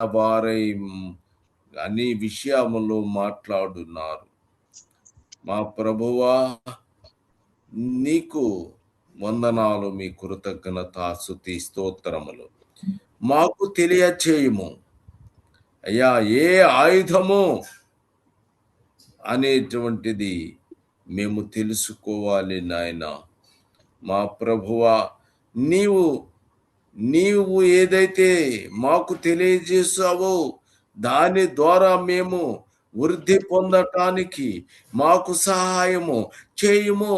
వారై అన్ని విషయములు మాట్లాడున్నారు. మా ప్రభువా, నీకు వందనాలు, మీ కృతజ్ఞతాస్తుతి స్తోత్రములు. మాకు తెలియచేయుము అయ్యా, ఏ ఆయుధము అనేటువంటిది మేము తెలుసుకోవాలి నాయన. మా ప్రభువా, నీవు ఏదైతే మాకు తెలియజేసావో దాని ద్వారా మేము వృద్ధి పొందటానికి మాకు సహాయము చేయుము.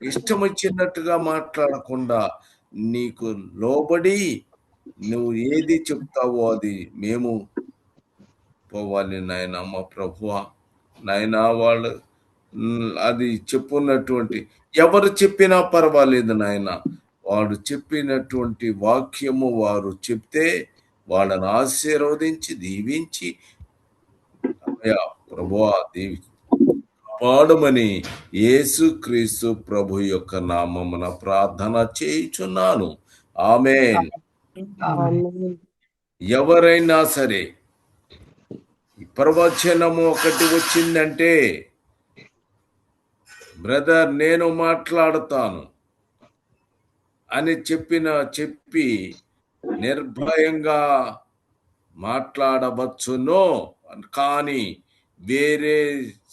ఇష్టం వచ్చినట్టుగా మాట్లాడకుండా నీకు లోబడి నువ్వు ఏది చెప్తావో అది మేము పోవాలి నాయన. మా ప్రభువా, నాయన వాళ్ళు అది చెప్పున్నటువంటి ఎవరు చెప్పినా పర్వాలేదు నాయన. వాడు చెప్పినటువంటి వాక్యము వారు చెప్తే వాళ్ళని ఆశీర్వదించి దీవించి అయ్యా ప్రభువా దీవి పాడమని యేసుక్రీస్తు ప్రభు యొక్క నామమున ప్రార్థన చేయుచున్నాను. ఆమేన్. ఎవరైనా సరే ప్రవచనము ఒకటి వచ్చిందంటే, బ్రదర్ నేను మాట్లాడతాను అని చెప్పి నిర్భయంగా మాట్లాడవచ్చును, కానీ వేరే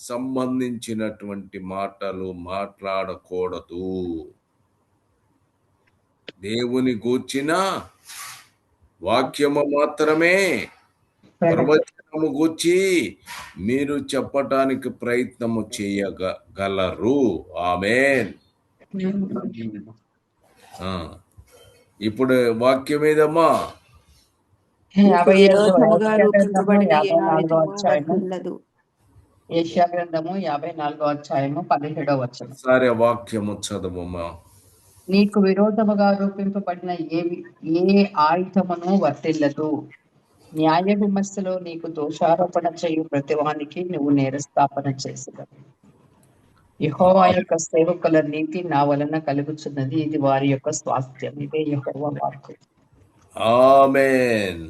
సంబంధించినటువంటి మాటలు మాట్లాడకూడదు. దేవుని గూర్చిన వాక్యము మాత్రమే, ప్రవచనము గూర్చి మీరు చెప్పటానికి ప్రయత్నము చేయగలరు. ఆమేన్. ఇప్పుడు వాక్యం ఏదమ్మా? యెషయా గ్రంథము 54వ అధ్యాయము 17వ వచనం. సరే, వాక్యము చదువమ్మా. నీకు విరోధముగా రూపింపబడిన ఏ ఆయుధమును వర్తిల్లదు. న్యాయ విమర్శలో నీకు దోషారోపణ చేయు ప్రతివానికి నువ్వు నేరస్థాపన చేసేదవు. యెహోవా యొక్క సేవకుల నీతి నా వలన కలుగుచున్నది, ఇది వారి యొక్క స్వాస్థ్యం. ఇదే యెహోవా వాక్కు. ఆమేన్.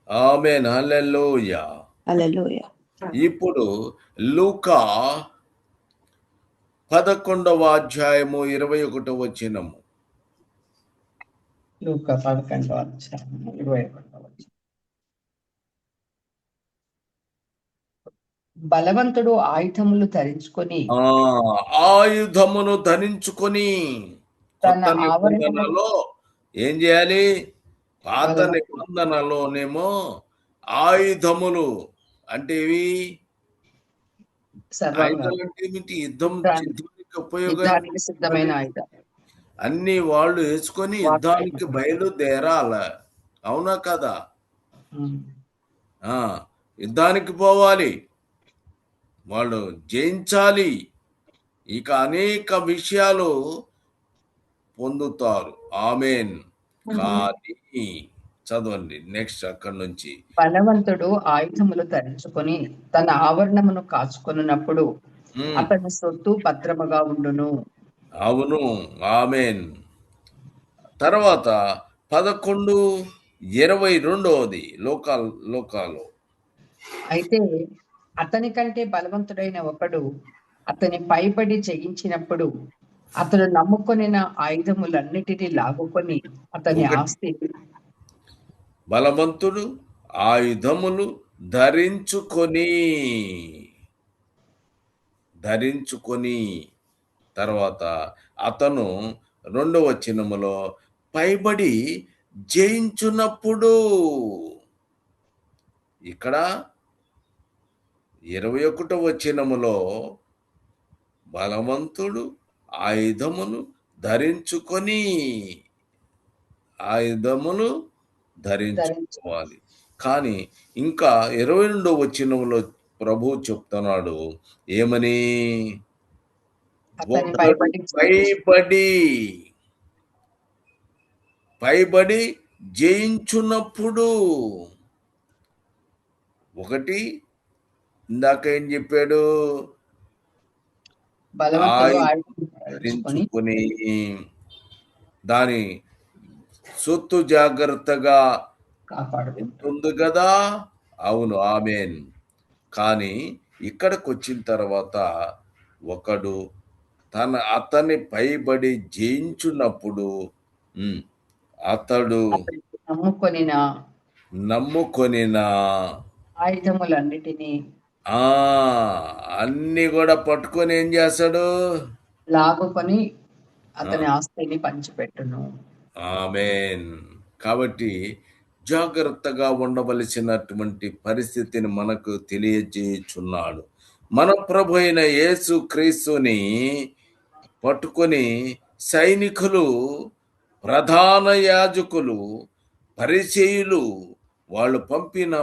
ఆమేన్. హల్లెలూయా. హల్లెలూయా. ఇప్పుడు లూకా 11వ అధ్యాయము 21వ వచనము. లూకా 11వ అధ్యాయము 21వ వచనం. బలవంతుడు ఆయుధములు ధరించుకొని కొత్త నిబంధనలో ఏం చేయాలి? పాత నిబంధనలోనేమో ఆయుధములు అంటే ఇవి ఆయుధాలు అంటే ఏమిటి? యుద్ధానికి సిద్ధమైన ఆయుధాలు అన్ని వాళ్ళు వేసుకొని యుద్ధానికి బయలుదేరాల. అవునా కదా? యుద్ధానికి పోవాలి, వాళ్ళు జయించాలి. ఇక అనేక విషయాలు పొందుతారు. ఆమేన్. కానీ చదవండి నెక్స్ట్ అక్కడి నుంచి. బలవంతుడు ఆయుధములు ధరించుకొని తన ఆవరణమును కాచుకొనున్నప్పుడు అతని సొత్తు భద్రముగా ఉండును. అవును, ఆమేన్. తర్వాత 11:22 లోకాలు. అయితే అతని కంటే బలవంతుడైన ఒకడు అతని పైబడి జయించినప్పుడు అతను నమ్ముకొనిన ఆయుధములన్నిటినీ లాగుకొని అతని ఆస్తి. బలవంతుడు ఆయుధములు ధరించుకొని తర్వాత అతను 2వ వచనములో పైబడి జయించున్నప్పుడు, ఇక్కడ 21వ వచనములో బలవంతుడు ఆయుధములు ధరించుకోవాలి. కానీ ఇంకా 22వ వచనంలో ప్రభు చెప్తున్నాడు ఏమని? పైబడి జయించున్నప్పుడు. ఒకటి ఇందాక ఏం చెప్పాడు? ధరించుకొని దాని సొత్తు జాగ్రత్తగా కాపాడుకుంటాడు. ఉంటుంది కదా. అవును, ఆమేన్. కానీ ఇక్కడికొచ్చిన తర్వాత ఒకడు అతని పైబడి జయించున్నప్పుడు అతడు అతడు నమ్ముకొనిన నమ్ముకొనిన ఆయుధములన్నిటినీ ఆ అన్ని కూడా పట్టుకొని ఏం చేస్తాడు? లాగుకొని ఆ, అతని ఆస్తిని పంచిపెట్టును. ఆమేన్. కాబట్టి జాగ్రత్తగా ఉండవలసినటువంటి పరిస్థితిని మనకు తెలియజేయుచున్నాడు. మన ప్రభు అయిన యేసు క్రీస్తుని పట్టుకొని సైనికులు, ప్రధాన యాజకులు, పరిసయ్యులు వాళ్ళు పంపిన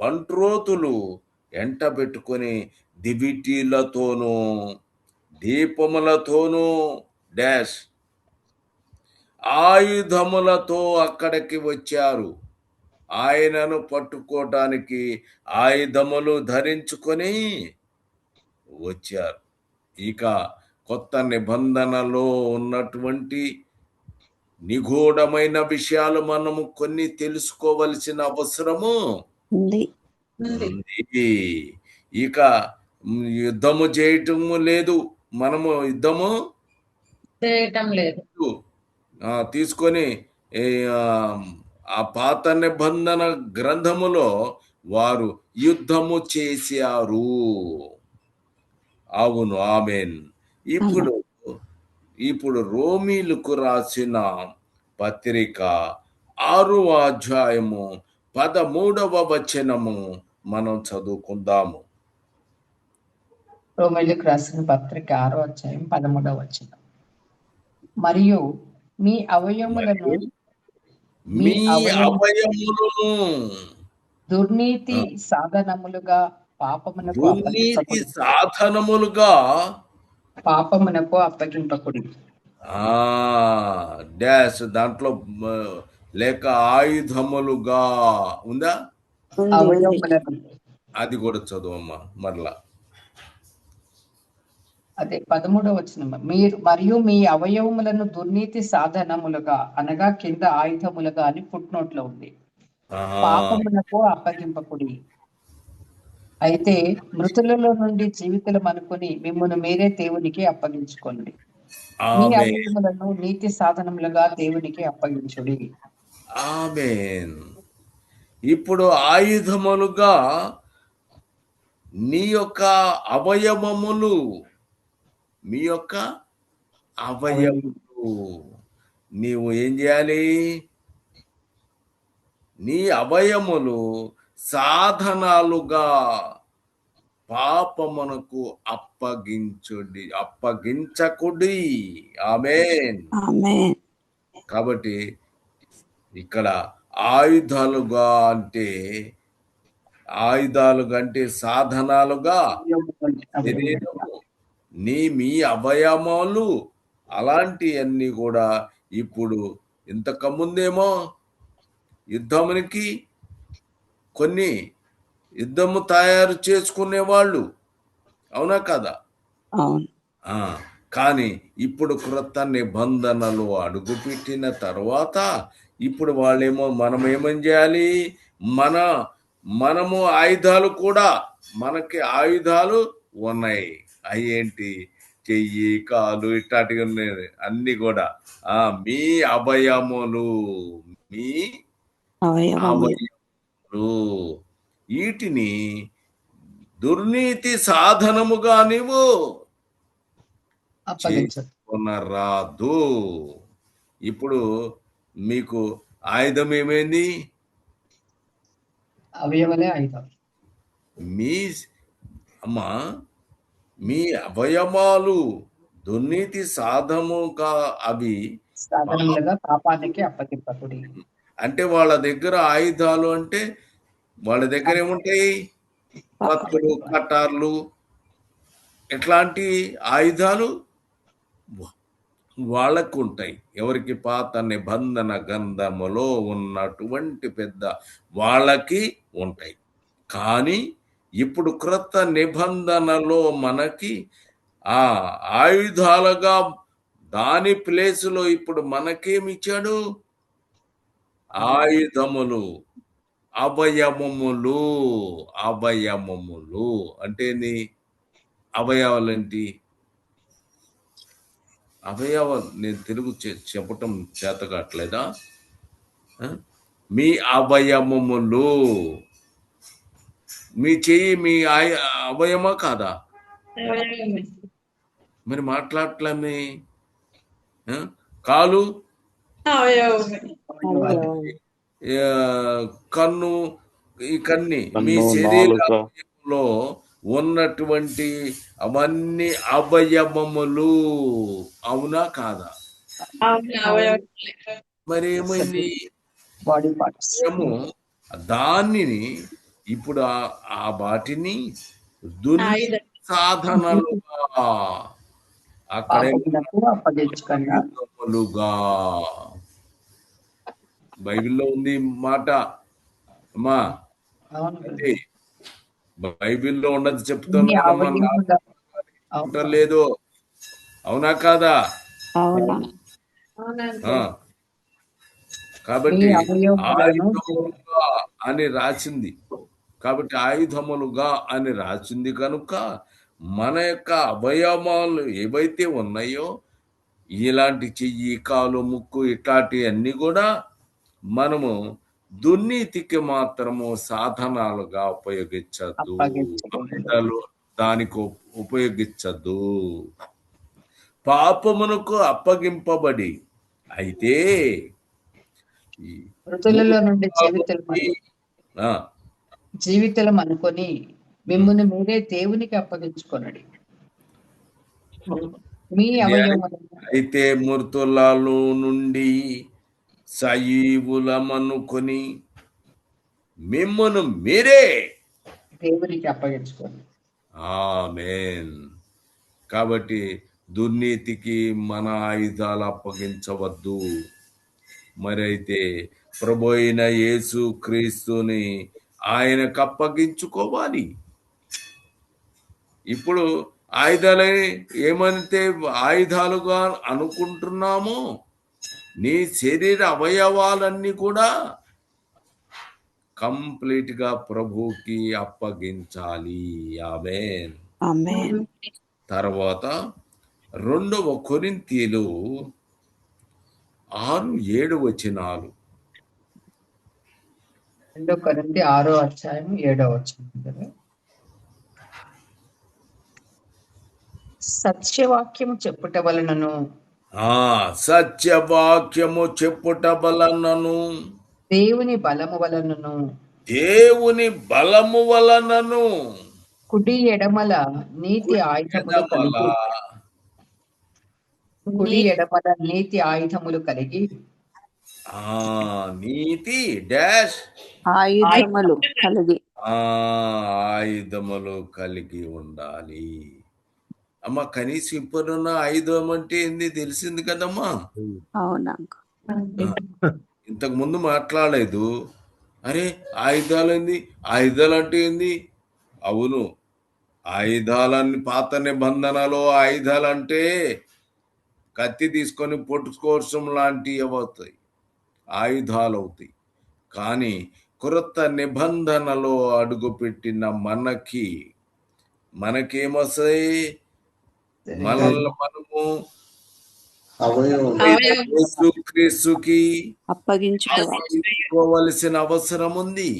బంట్రోతులు ఎంటబెట్టుకొని దివిటీలతోనూ దీపములతోనూ డాష్ ఆయుధములతో అక్కడికి వచ్చారు. ఆయనను పట్టుకోవటానికి ఆయుధములు ధరించుకొని వచ్చారు. ఇక కొత్త నిబంధనలో ఉన్నటువంటి నిగూఢమైన విషయాలు మనము కొన్ని తెలుసుకోవలసిన అవసరము ఉంది. ఉంది. ఇక యుద్ధము చేయటము లేదు. మనము యుద్ధము చేయటం లేదు. తీసుకొని ఆ పాత నిబంధన గ్రంథములో వారు యుద్ధము చేశారు. అవును, ఆమేన్. ఇప్పుడు రోమీలకు రాసిన పత్రిక 6వ అధ్యాయము 13వ వచనము మనం చదువుకుందాము. రోమీయులకు రాసిన పత్రిక 6వ అధ్యాయం 13వ వచనం. మరియు మీ అవయములను మీ అవయములను దుర్నీతి సాధనములుగా పాపమునకు దుర్నీతి సాధనములుగా పాపమునకు అప్పగింపకుడి. డాష్ దాంట్లో లేక ఆయుధములుగా ఉందా? అవయములను అది కూడా చదువమ్మా మరలా. అదే 13వ వచనం. మరియు మీ అవయవములను దుర్నీతి సాధనములుగా అనగా కింద ఆయుధములుగా అని ఫుట్నోట్లో ఉంది. పాపమునకు అప్పగింపకుడి. అయితే మృతులలో నుండి జీవితులం అనుకుని మిమ్మల్ని మీరే దేవునికి అప్పగించుకోండి. మీ అవయవములను నీతి సాధనములుగా దేవునికి అప్పగించుడి. ఆమేన్. ఇప్పుడు ఆయుధములుగా నీ యొక్క అవయవములు, మీ యొక్క అవయవములు నీవు ఏం చేయాలి? నీ అవయములు సాధనాలుగా పాపమునకు అప్పగించకుడి. ఆమేన్. కాబట్టి ఇక్కడ ఆయుధాలుగా అంటే సాధనాలుగా శరీరము, మీ అవయవాలు అలాంటివన్నీ కూడా ఇప్పుడు ఇంతకుముందేమో యుద్ధమునికి కొన్ని యుద్ధము తయారు చేసుకునేవాళ్ళు, అవునా కదా? కానీ ఇప్పుడు క్రొత్త నిబంధనలు అడుగుపెట్టిన తర్వాత ఇప్పుడు వాళ్ళేమో మనం ఏమని చేయాలి? మనము ఆయుధాలు కూడా, మనకి ఆయుధాలు ఉన్నాయి. అయ్యేంటి? చెయ్యి, కాలు ఇట్లాంటివి ఉన్నాయి అన్ని కూడా. మీ అవయములు, మీ అవయములు వీటిని దుర్నీతి సాధనముగా నీవు చేసుకొనరాదు. ఇప్పుడు మీకు ఆయుధం ఏమైంది? అవయవలే ఆయుధం. మీ అవయవాలు దుర్నీతి సాధనముగా అవి సాధనములుగా పాపానికి అప్పగింపకుడి. అంటే వాళ్ళ దగ్గర ఆయుధాలు అంటే వాళ్ళ దగ్గర ఏముంటాయి? కత్తులు, కటార్లు, ఎట్లాంటి ఆయుధాలు వాళ్ళకు ఉంటాయి. ఎవరికి? పాత నిబంధన గ్రంథములో ఉన్నటువంటి పెద్ద వాళ్ళకి ఉంటాయి. కానీ ఇప్పుడు క్రొత్త నిబంధనలో మనకి ఆయుధాలుగా దాని ప్లేసులో ఇప్పుడు మనకేమిచ్చాడు? ఆయుధములు, అవయవములు. అవయవములు అంటే అవయవాలేంటి? అవయవాలు నేను తెలుగు చెప్పటం చేత కావట్లేదా? మీ అవయవములు. మీ చెయ్యి మీ అవయవమా కాదా? మరి మాట్లాడట్లేమి? కాలు కన్ను, ఈ కన్ని మీ శరీరంలో ఉన్నటువంటి అవన్నీ అవయవములు. అవునా కాదా? మరి ఏమైంది? Body parts. దానిని ఇప్పుడు ఆ వాటిని సాధనలుగా అక్కడ ఆయుధములుగా బైబిల్లో ఉంది మాట అమ్మా. బైబిల్లో ఉన్నది చెప్తున్నా లేదు, అవునా కాదా? కాబట్టి ఆయుధములుగా అని రాసింది. కాబట్టి ఆయుధములుగా అని రాసింది కనుక మన యొక్క అవయవాలు ఏవైతే ఉన్నాయో, ఇలాంటి చెయ్యి, కాలు, ముక్కు ఇట్లాంటి అన్ని కూడా మనము దుర్నీతికి మాత్రము సాధనాలుగా ఉపయోగించద్దు, దానికి ఉపయోగించద్దు. పాపమునకు అప్పగింపబడి అయితే మృతులలో నుండి జీవితం అనుకొని మిమ్మల్ని మీరే దేవునికి అప్పగించుకొనడి. మీ అయితే మృతులలో నుండి సజీవులమనుకొని మిమ్మల్ని మీరే దేవునికి అప్పగించుకోండి. ఆమేన్. కాబట్టి దుర్నీతికి మన ఆయుధాలు అప్పగించవద్దు. మరైతే ప్రభు అయిన యేసు క్రీస్తుని ఆయనకు అప్పగించుకోవాలి. ఇప్పుడు ఆయుధాలని ఏమంటే ఆయుధాలుగా అనుకుంటున్నామో, నీ శరీర అవయవాలన్నీ కూడా కంప్లీట్ గా ప్రభుకి అప్పగించాలి. ఆమేన్. తర్వాత 2వ కొరింథీయులు 6-7 వచనాలు. 2 కొరింథీ 6వ అధ్యాయం 7వ వచనం. సత్యవాక్యము చెప్పుట వలనను సత్యవాక్యము చెప్పుట వలనను దేవుని బలము వలనను కుడి ఎడమల నీతి ఆయుధములు కలిగి నీతి డాష్ ఆయుధములు కలిగి ఉండాలి. అమ్మ, కనీసం ఇప్పుడున్న ఆయుధం అంటే ఏంది తెలిసింది కదమ్మా. ఇంతకు ముందు మాట్లాడలేదు. అరే ఆయుధాలు ఏంది, ఆయుధాలు అంటే ఏంది? అవును, ఆయుధాలన్నీ పాత నిబంధనలో ఆయుధాలు అంటే కత్తి తీసుకొని పొట్టుకోసం లాంటివి అవుతాయి, ఆయుధాలు అవుతాయి. కానీ క్రొత్త నిబంధనలో అడుగుపెట్టిన మనకేమొస్తాయి? మనము యేసుక్రీస్తుకి అప్పగించుకోవలసిన అవసరం ఉంది.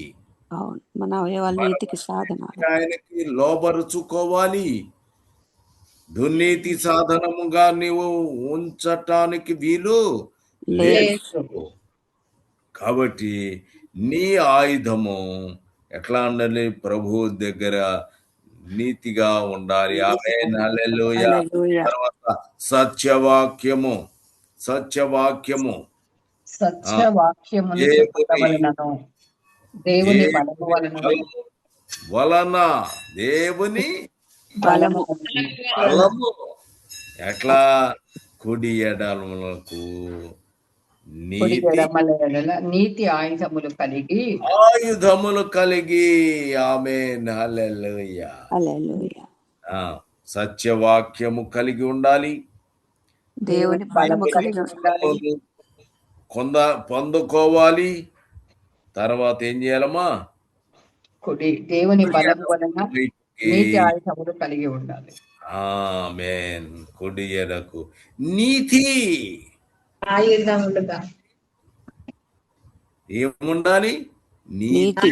మన అవయవాల నీతికి సాధన, ఆయనకి లోబరుచుకోవాలి. దుర్నీతి సాధనముగా నీవు ఉంచటానికి వీలు లేదు. కాబట్టి నీ ఆయుధము ఎట్లా ఉండాలి? ప్రభు దగ్గర నీతిగా ఉండాలి. ఆమేన్, హల్లెలూయా. తర్వాత సత్యవాక్యము దేవుని బలము ఎట్లా? కుడి ఎడమలకు నీతి ఆయుధములు కలిగి ఆమేన్, హల్లెలూయా. సత్యవాక్యము కలిగి ఉండాలి, దేవుని బలము కలిగి ఉండాలి. పొందుకోవాలి. తర్వాత ఏం చేయాలమ్మా? దేవుని బలము వలన బయటికి. నీతి ఆయుధములు కలిగి ఉండాలి. ఆమేన్. కుడి ఎడకు నీతి ఆయుధములుగా ఏముండాలి? నీతి.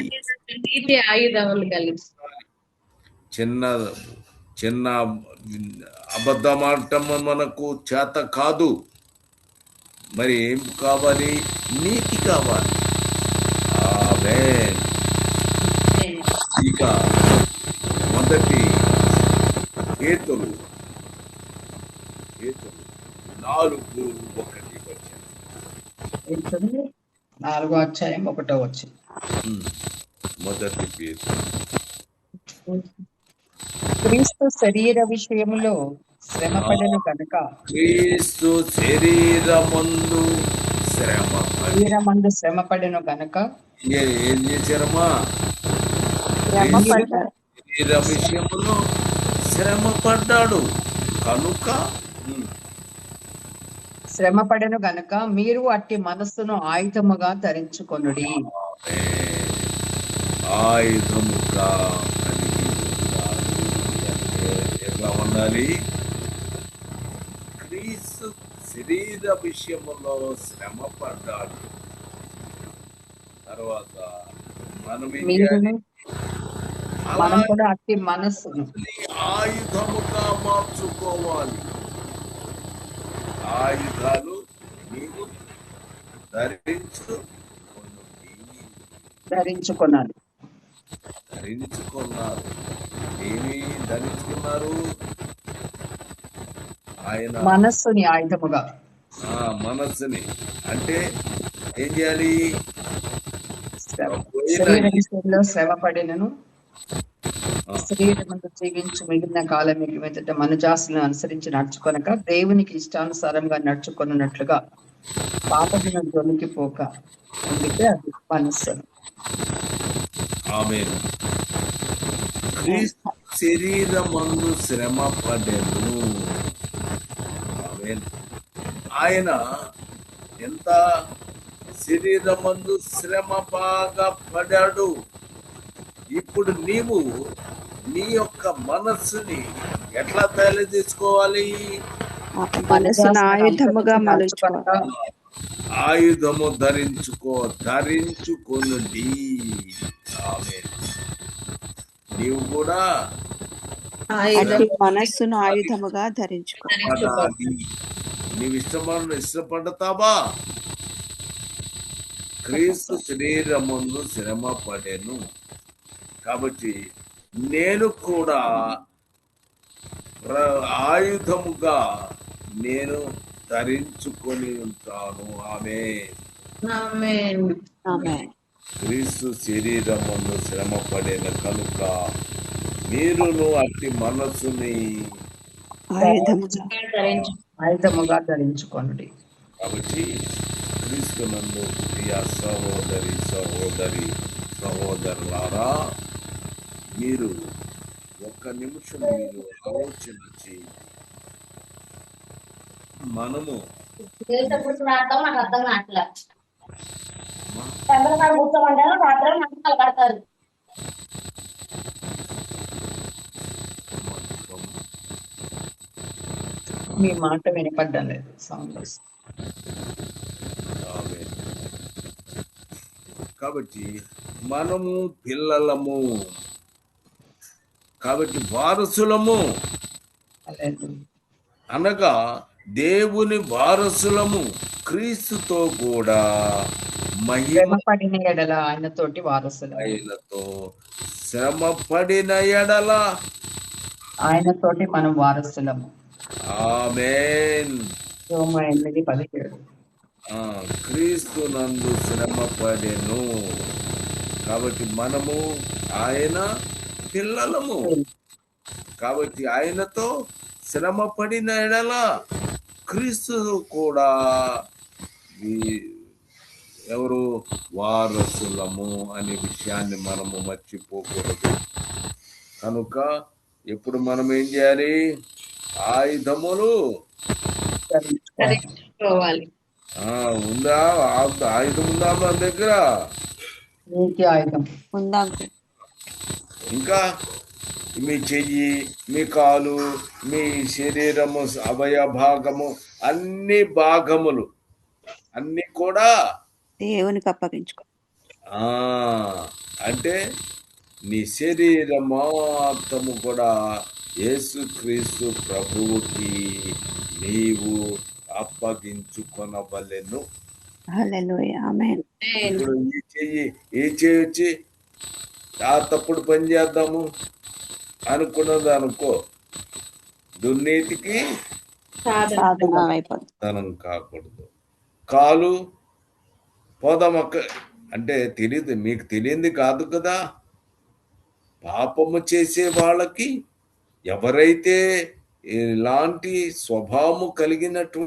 నీతి ఆయుధములు కలిగి చిన్న చిన్న అబద్ధం ఆడటం మనకు చేత కాదు. మరి ఏం కావాలి? నీతి కావాలి. ఆమేన్. ఇక మొదటి పేతురు 4:1 ఏంటండి? 4వ అధ్యాయం 1వ వచనం. మొదటి పేతురు. క్రీస్తు శరీర విషయములో శ్రమపడెను కనుక క్రీస్తు శరీరమందు శ్రమపడెను కనుక ఏం చేశారమ్మా? శ్రమపడ్డాడు. శరీర విషయంలో శ్రమ పడ్డాడు కనుక శ్రమపడెను గనుక మీరు అట్టి మనస్సును ఆయుధముగా ధరించుకొనుడి. ఆయుధముగా కలిగి ఉండాలి. అంటే ఎట్లా ఉండాలి? క్రీస్తు శరీర విషయంలో శ్రమ పడ్డాడు. తర్వాత మనం ఏం చేయాలి? మనం కూడా అట్టి మనస్సును ఆయుధముగా మార్చుకోవాలి. ఆయుధాలు నీవు ధరించుకొనాలి. ధరించుకున్నారు. ఏమి ధరించుకున్నారు? ఆయన మనస్సుని ఆయుధముగా. మనస్సుని అంటే ఏం చేయాలి? శరీర విషయంలో శ్రమపడినను శరీరమందు జీవించి మిగిలిన కాలం మీదట మనుజాసులను అనుసరించి నడుచుకొనక దేవునికి ఇష్టానుసారంగా నడుచుకొనున్నట్లుగా పాపమును దొరికిపోక అందుకే అది మనస్సు. ఆమేన్. క్రీస్తు శరీరమందు శ్రమ పడెను. ఆమేన్. ఆయన ఎంత శరీరమందు శ్రమ బాగా పడాడు. ఇప్పుడు నీవు నీ యొక్క మనస్సుని ఎట్లా తయారు చేసుకోవాలి? మనసును ఆయుధముగా మలుచుకోవాలి. ఆయుధము ధరించుకొనుడి. ఆమేన్. నీవు కూడా అట్టి మనస్సును ఆయుధముగా ధరించుకోవాలి. నీవు ఇష్టపడతావా? క్రీస్తు శరీరమందు శ్రమ పడెను కాబట్టి నేను కూడా ఆయుధముగా నేను ధరించుకొని ఉంటాను. ఆమేన్. క్రీస్తు శరీరమందు శ్రమ పడిన కనుక మీరును అట్టి మనస్సుని ఆయుధముగా ధరించుకోండి. కాబట్టి క్రీస్తు నందు ప్రియ సహోదరులారా, మీరు ఒక్క నిమిషం మీరు ఆలోచన చేయి. మనము మీ మాట వినపడ్డం లేదు. సౌండ్ వస్తుంది. కాబట్టి మనము పిల్లలము, కాబట్టి వారసులము అనగా దేవుని వారసులము. క్రీస్తుతో కూడా మహిమ పడిన ఎడల ఆయనతోటి వారసులు. ఆయనతో శ్రమ పడిన ఎడల ఆయనతోటి మనం వారసులము. ఆమేన్. రోమా 8:17. క్రీస్తు నందు శ్రమ పడెను కాబట్టి మనము ఆయన పిల్లలము. కాబట్టి ఆయనతో శ్రమ పడిన ఎడల క్రీస్తు కూడా ఎవరు వారసులము అనే విషయాన్ని మనము మర్చిపోకూడదు. కనుక ఎప్పుడు మనం ఏం చేయాలి? ఆయుధములు ధరించుకోవాలి. ఉందా? ఆయుధం ఉందా మన దగ్గర? నీతి ఆయుధం. ఉందా అంకుల్? ఇంకా మీ చెయ్యి, మీ కాలు, మీ శరీరము, అవయ భాగము, అన్ని భాగములు అన్ని కూడా దేవునికి అప్పగించుకో. అంటే నీ శరీరం మొత్తము కూడా యేసుక్రీస్తు ప్రభువుకి నీవు అప్పగించుకొనవలెను. హల్లెలూయా, ఆమేన్. ఇప్పుడు ఈ చెయ్యి వచ్చి తప్పుడు పని చేద్దాము అనుకున్నది అనుకో, దుర్నీతికి సాధన అయిపోతుంది. ధనం కాకూడదు. కాలు పోదామక్క అంటే తెలియదు, మీకు తెలియంది కాదు కదా. పాపము చేసే వాళ్ళకి, ఎవరైతే ఇలాంటి స్వభావము కలిగినట్టు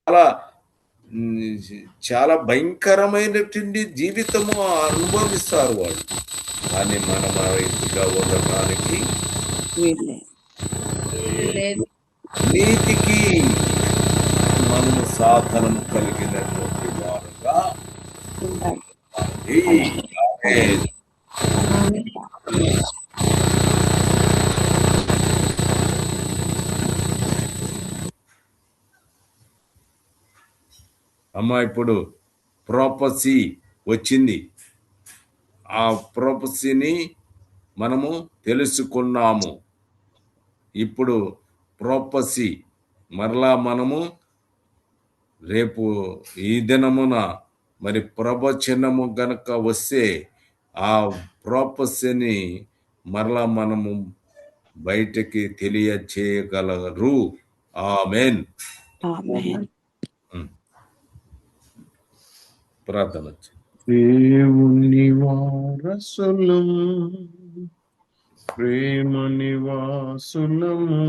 చాలా చాలా భయంకరమైనటువంటి జీవితము అనుభవిస్తారు వాళ్ళు. కానీ మనం ఆ రీతిగా ఉండటానికి నీతికి మనము సాధనము కలిగినటువంటి వారుగా అమ్మా ఇప్పుడు ప్రొఫెసీ వచ్చింది. ఆ ప్రొఫెసీని మనము తెలుసుకున్నాము. ఇప్పుడు ప్రొఫెసీ మరలా మనము రేపు ఈ దినమున మరి ప్రవచనము గనక వస్తే ఆ ప్రొఫెసీని మరలా మనము బయటకి తెలియచేయగలరు. ఆమేన్. ప్రార్థన. దేవుని వారసులము, ప్రేమ నివాసులము,